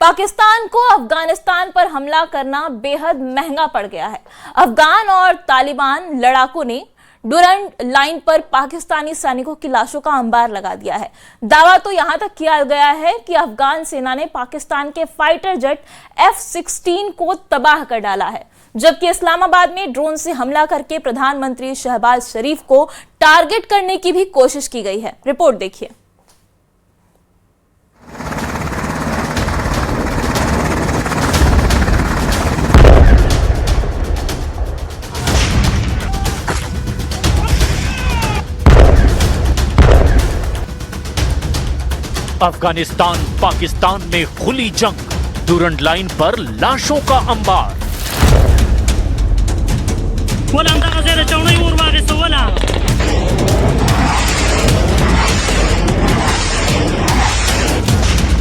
पाकिस्तान को अफगानिस्तान पर हमला करना बेहद महंगा पड़ गया है। अफगान और तालिबान लड़ाकों ने डुरंड लाइन पर पाकिस्तानी सैनिकों की लाशों का अंबार लगा दिया है। दावा तो यहां तक किया गया है कि अफगान सेना ने पाकिस्तान के फाइटर जेट F-16 को तबाह कर डाला है, जबकि इस्लामाबाद में ड्रोन से हमला करके प्रधानमंत्री शहबाज शरीफ को टारगेट करने की भी कोशिश की गई है। रिपोर्ट देखिए। अफगानिस्तान पाकिस्तान में खुली जंग, डुरंड लाइन पर लाशों का अंबार।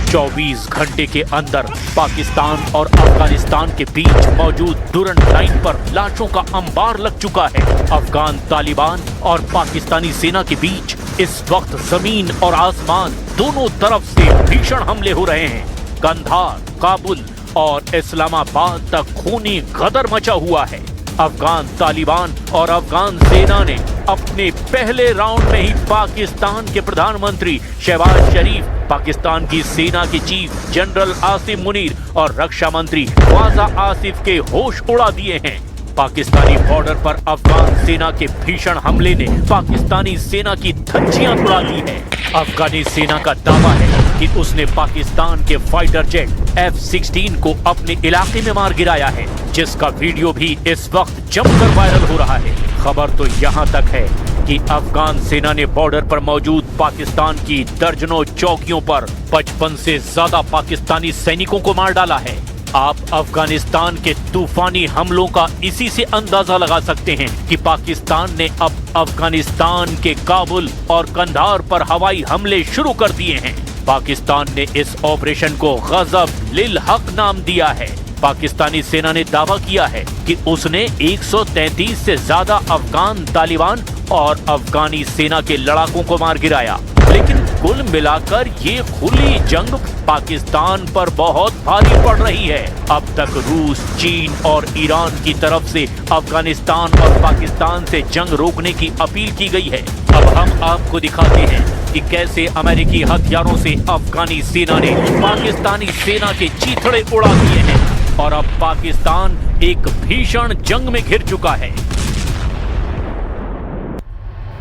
24 घंटे के अंदर पाकिस्तान और अफगानिस्तान के बीच मौजूद डुरंड लाइन पर लाशों का अंबार लग चुका है। अफगान तालिबान और पाकिस्तानी सेना के बीच इस वक्त जमीन और आसमान दोनों तरफ से भीषण हमले हो रहे हैं। कंधार, काबुल और इस्लामाबाद तक खूनी गदर मचा हुआ है। अफगान तालिबान और अफगान सेना ने अपने पहले राउंड में ही पाकिस्तान के प्रधानमंत्री शहबाज शरीफ, पाकिस्तान की सेना के चीफ जनरल आसिफ मुनीर और रक्षा मंत्री ख्वाजा आसिफ के होश उड़ा दिए हैं। पाकिस्तानी बॉर्डर पर अफगान सेना के भीषण हमले ने पाकिस्तानी सेना की धज्जियां उड़ा दी है। अफगानी सेना का दावा है कि उसने पाकिस्तान के फाइटर जेट F-16 को अपने इलाके में मार गिराया है, जिसका वीडियो भी इस वक्त जमकर वायरल हो रहा है। खबर तो यहाँ तक है कि अफगान सेना ने बॉर्डर पर मौजूद पाकिस्तान की दर्जनों चौकियों पर 55 से ज्यादा पाकिस्तानी सैनिकों को मार डाला है। आप अफगानिस्तान के तूफानी हमलों का इसी से अंदाजा लगा सकते हैं कि पाकिस्तान ने अब अफगानिस्तान के काबुल और कंधार पर हवाई हमले शुरू कर दिए हैं। पाकिस्तान ने इस ऑपरेशन को गजब लिल हक नाम दिया है। पाकिस्तानी सेना ने दावा किया है कि उसने 133 से ज्यादा अफगान तालिबान और अफगानी सेना के लड़ाकों को मार गिराया, लेकिन कुल मिलाकर ये खुली जंग पाकिस्तान पर बहुत भारी पड़ रही है। अब तक रूस, चीन और ईरान की तरफ से अफगानिस्तान और पाकिस्तान से जंग रोकने की अपील की गई है। अब हम आपको दिखाते हैं कि कैसे अमेरिकी हथियारों से अफगानी सेना ने पाकिस्तानी सेना के चीथड़े उड़ा दिए हैं और अब पाकिस्तान एक भीषण जंग में घिर चुका है।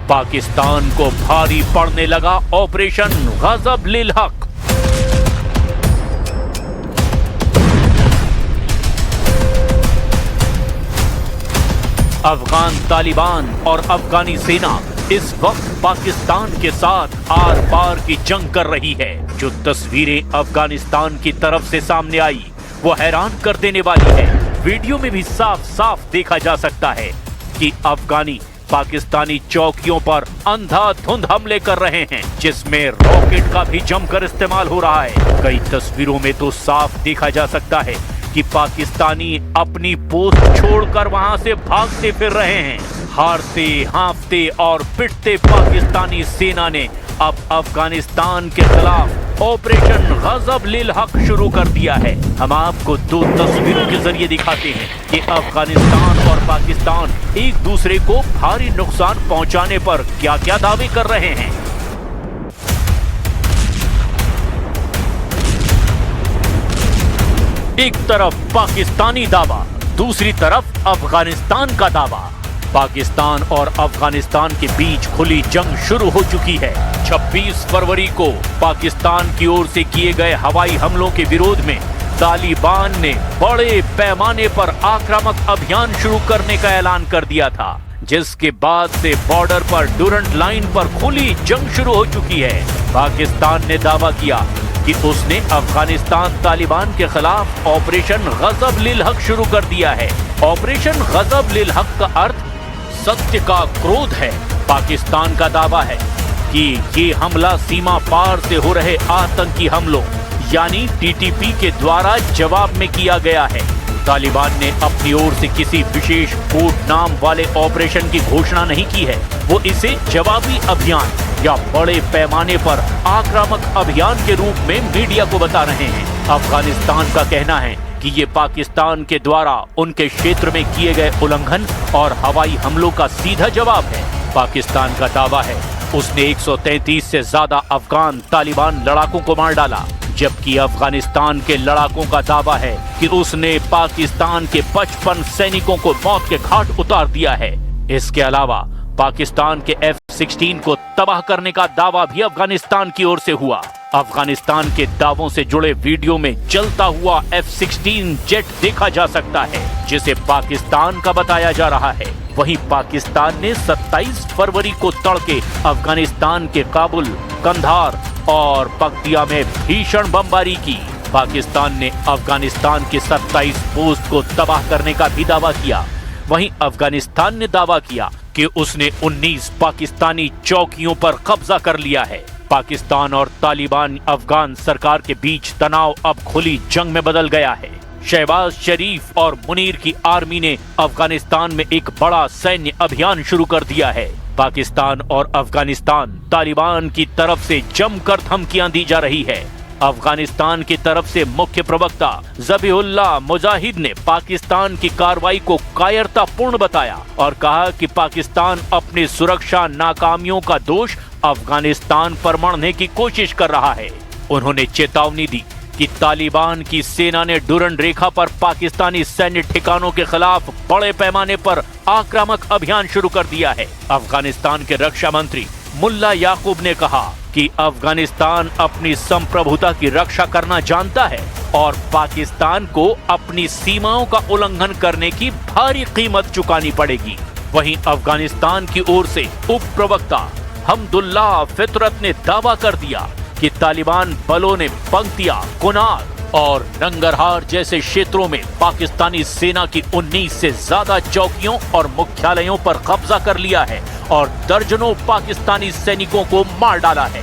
पाकिस्तान को भारी पड़ने लगा ऑपरेशन गजब लिल हक। अफगान तालिबान और अफगानी सेना इस वक्त पाकिस्तान के साथ आर पार की जंग कर रही है। जो तस्वीरें अफगानिस्तान की तरफ से सामने आई वो हैरान कर देने वाली है। वीडियो में भी साफ साफ देखा जा सकता है कि अफगानी पाकिस्तानी चौकियों पर अंधाधुंध हमले कर रहे हैं, जिसमें रॉकेट का भी जमकर इस्तेमाल हो रहा है। कई तस्वीरों में तो साफ देखा जा सकता है कि पाकिस्तानी अपनी पोस्ट छोड़कर वहां से भागते फिर रहे हैं। हारते, हांफते और पिटते पाकिस्तानी सेना ने अब अफगानिस्तान के खिलाफ ऑपरेशन गजब लिल हक शुरू कर दिया है। हम आपको दो तस्वीरों के जरिए दिखाते हैं कि अफगानिस्तान और पाकिस्तान एक दूसरे को भारी नुकसान पहुंचाने पर क्या क्या दावे कर रहे हैं। एक तरफ पाकिस्तानी दावा, दूसरी तरफ अफगानिस्तान का दावा। पाकिस्तान और अफगानिस्तान के बीच खुली जंग शुरू हो चुकी है। 26 फरवरी को पाकिस्तान की ओर से किए गए हवाई हमलों के विरोध में तालिबान ने बड़े पैमाने पर आक्रामक अभियान शुरू करने का ऐलान कर दिया था, जिसके बाद से बॉर्डर पर डुरंड लाइन पर खुली जंग शुरू हो चुकी है। पाकिस्तान ने दावा किया कि उसने अफगानिस्तान तालिबान के खिलाफ ऑपरेशन गजब लिल हक शुरू कर दिया है। ऑपरेशन गजब लिल हक का अर्थ सत्य का क्रोध है। पाकिस्तान का दावा है कि ये हमला सीमा पार से हो रहे आतंकी हमलों यानी TTP के द्वारा जवाब में किया गया है। तालिबान ने अपनी ओर से किसी विशेष कोड नाम वाले ऑपरेशन की घोषणा नहीं की है। वो इसे जवाबी अभियान या बड़े पैमाने पर आक्रामक अभियान के रूप में मीडिया को बता रहे हैं। अफगानिस्तान का कहना है कि ये पाकिस्तान के द्वारा उनके क्षेत्र में किए गए उल्लंघन और हवाई हमलों का सीधा जवाब है। पाकिस्तान का दावा है उसने 133 से ज्यादा अफगान तालिबान लड़ाकों को मार डाला, जबकि अफगानिस्तान के लड़ाकों का दावा है कि उसने पाकिस्तान के 55 सैनिकों को मौत के घाट उतार दिया है। इसके अलावा पाकिस्तान के F-16 को तबाह करने का दावा भी अफगानिस्तान की ओर से हुआ। अफगानिस्तान के दावों से जुड़े वीडियो में जलता हुआ F-16 जेट देखा जा सकता है, जिसे पाकिस्तान का बताया जा रहा है। वहीं पाकिस्तान ने 27 फरवरी को तड़के अफगानिस्तान के काबुल, कंधार और पक्तिया में भीषण बमबारी की। पाकिस्तान ने अफगानिस्तान के 27 पोस्ट को तबाह करने का भी दावा किया। वहीं अफगानिस्तान ने दावा किया कि उसने 19 पाकिस्तानी चौकियों पर कब्जा कर लिया है। पाकिस्तान और तालिबान अफगान सरकार के बीच तनाव अब खुली जंग में बदल गया है। शहबाज शरीफ और मुनीर की आर्मी ने अफगानिस्तान में एक बड़ा सैन्य अभियान शुरू कर दिया है। पाकिस्तान और अफगानिस्तान तालिबान की तरफ से जमकर धमकियां दी जा रही है। अफगानिस्तान की तरफ से मुख्य प्रवक्ता ज़बीहुल्लाह मुजाहिद ने पाकिस्तान की कार्रवाई को कायरतापूर्ण बताया और कहा कि पाकिस्तान अपनी सुरक्षा नाकामियों का दोष अफगानिस्तान पर मढ़ने की कोशिश कर रहा है। उन्होंने चेतावनी दी कि तालिबान की सेना ने डुरंड रेखा पर पाकिस्तानी सैन्य ठिकानों के खिलाफ बड़े पैमाने पर आक्रामक अभियान शुरू कर दिया है। अफगानिस्तान के रक्षा मंत्री मुल्ला याकूब ने कहा कि अफगानिस्तान अपनी संप्रभुता की रक्षा करना जानता है और पाकिस्तान को अपनी सीमाओं का उल्लंघन करने की भारी कीमत चुकानी पड़ेगी। वहीं अफगानिस्तान की ओर से उप प्रवक्ता हमदुल्लाह फितरत ने दावा कर दिया कि तालिबान बलों ने पंक्तिया, कुनार और नंगरहार जैसे क्षेत्रों में पाकिस्तानी सेना की 19 से ज्यादा चौकियों और मुख्यालयों पर कब्जा कर लिया है और दर्जनों पाकिस्तानी सैनिकों को मार डाला है।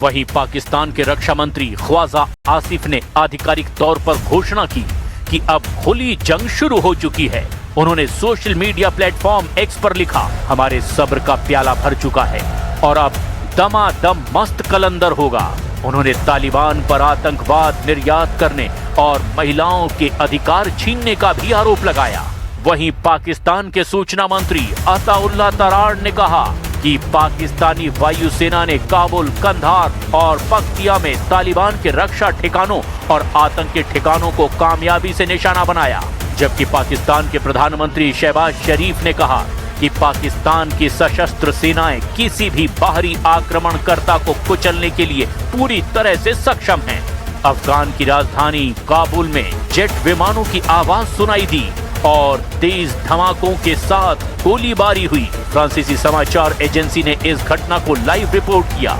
वहीं पाकिस्तान के रक्षा मंत्री ख्वाजा आसिफ ने आधिकारिक तौर पर घोषणा की कि अब खुली जंग शुरू हो चुकी है। उन्होंने सोशल मीडिया प्लेटफॉर्म एक्स पर लिखा, हमारे सब्र का प्याला भर चुका है और अब दमादम मस्त कलंदर होगा। उन्होंने तालिबान पर आतंकवाद निर्यात करने और महिलाओं के अधिकार छीनने का भी आरोप लगाया। वहीं पाकिस्तान के सूचना मंत्री अताउल्लाह तरार ने कहा कि पाकिस्तानी वायुसेना ने काबुल, कंधार और पक्तिया में तालिबान के रक्षा ठिकानों और आतंकी ठिकानों को कामयाबी से निशाना बनाया। जबकि पाकिस्तान के प्रधानमंत्री शहबाज शरीफ ने कहा कि पाकिस्तान की सशस्त्र सेनाएं किसी भी बाहरी आक्रमणकर्ता को कुचलने के लिए पूरी तरह से सक्षम हैं। अफगान की राजधानी काबुल में जेट विमानों की आवाज सुनाई दी और तेज धमाकों के साथ गोलीबारी हुई। फ्रांसीसी समाचार एजेंसी ने इस घटना को लाइव रिपोर्ट किया।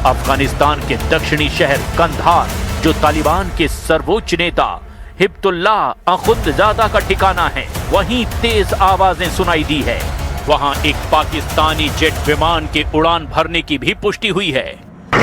अफगानिस्तान के दक्षिणी शहर कंधार, जो तालिबान के सर्वोच्च नेता हिब्तुल्लाह अखुंदजादा का ठिकाना है, वहीं तेज आवाजें सुनाई दी है। वहां एक पाकिस्तानी जेट विमान के उड़ान भरने की भी पुष्टि हुई है।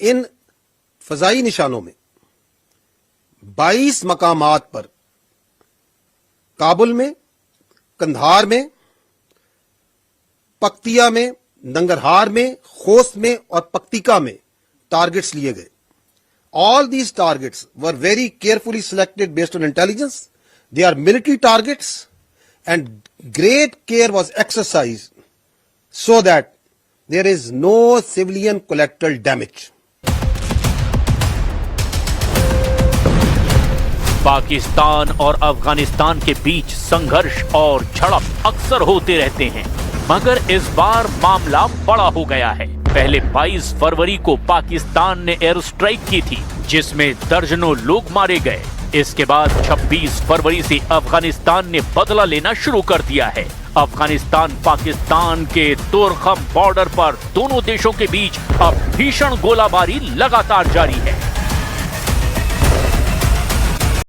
इन फजाई निशानों में 22 मकामात पर काबुल में, कंधार में, पक्तिया में, नंगरहार में, खोस्त में और पक्तिका में टारगेट्स लिए गए। All these targets were very carefully selected based on intelligence. They are military targets and great care was exercised so that there is no civilian collateral damage. Pakistan और अफगानिस्तान के बीच संघर्ष और झड़प अक्सर होते रहते हैं, मगर इस बार मामला बड़ा हो गया है। पहले 22 फरवरी को पाकिस्तान ने एयर स्ट्राइक की थी, जिसमें दर्जनों लोग मारे गए। इसके बाद 26 फरवरी से अफगानिस्तान ने बदला लेना शुरू कर दिया है। अफगानिस्तान पाकिस्तान के तुरखम बॉर्डर पर दोनों देशों के बीच अब भीषण गोलाबारी लगातार जारी है।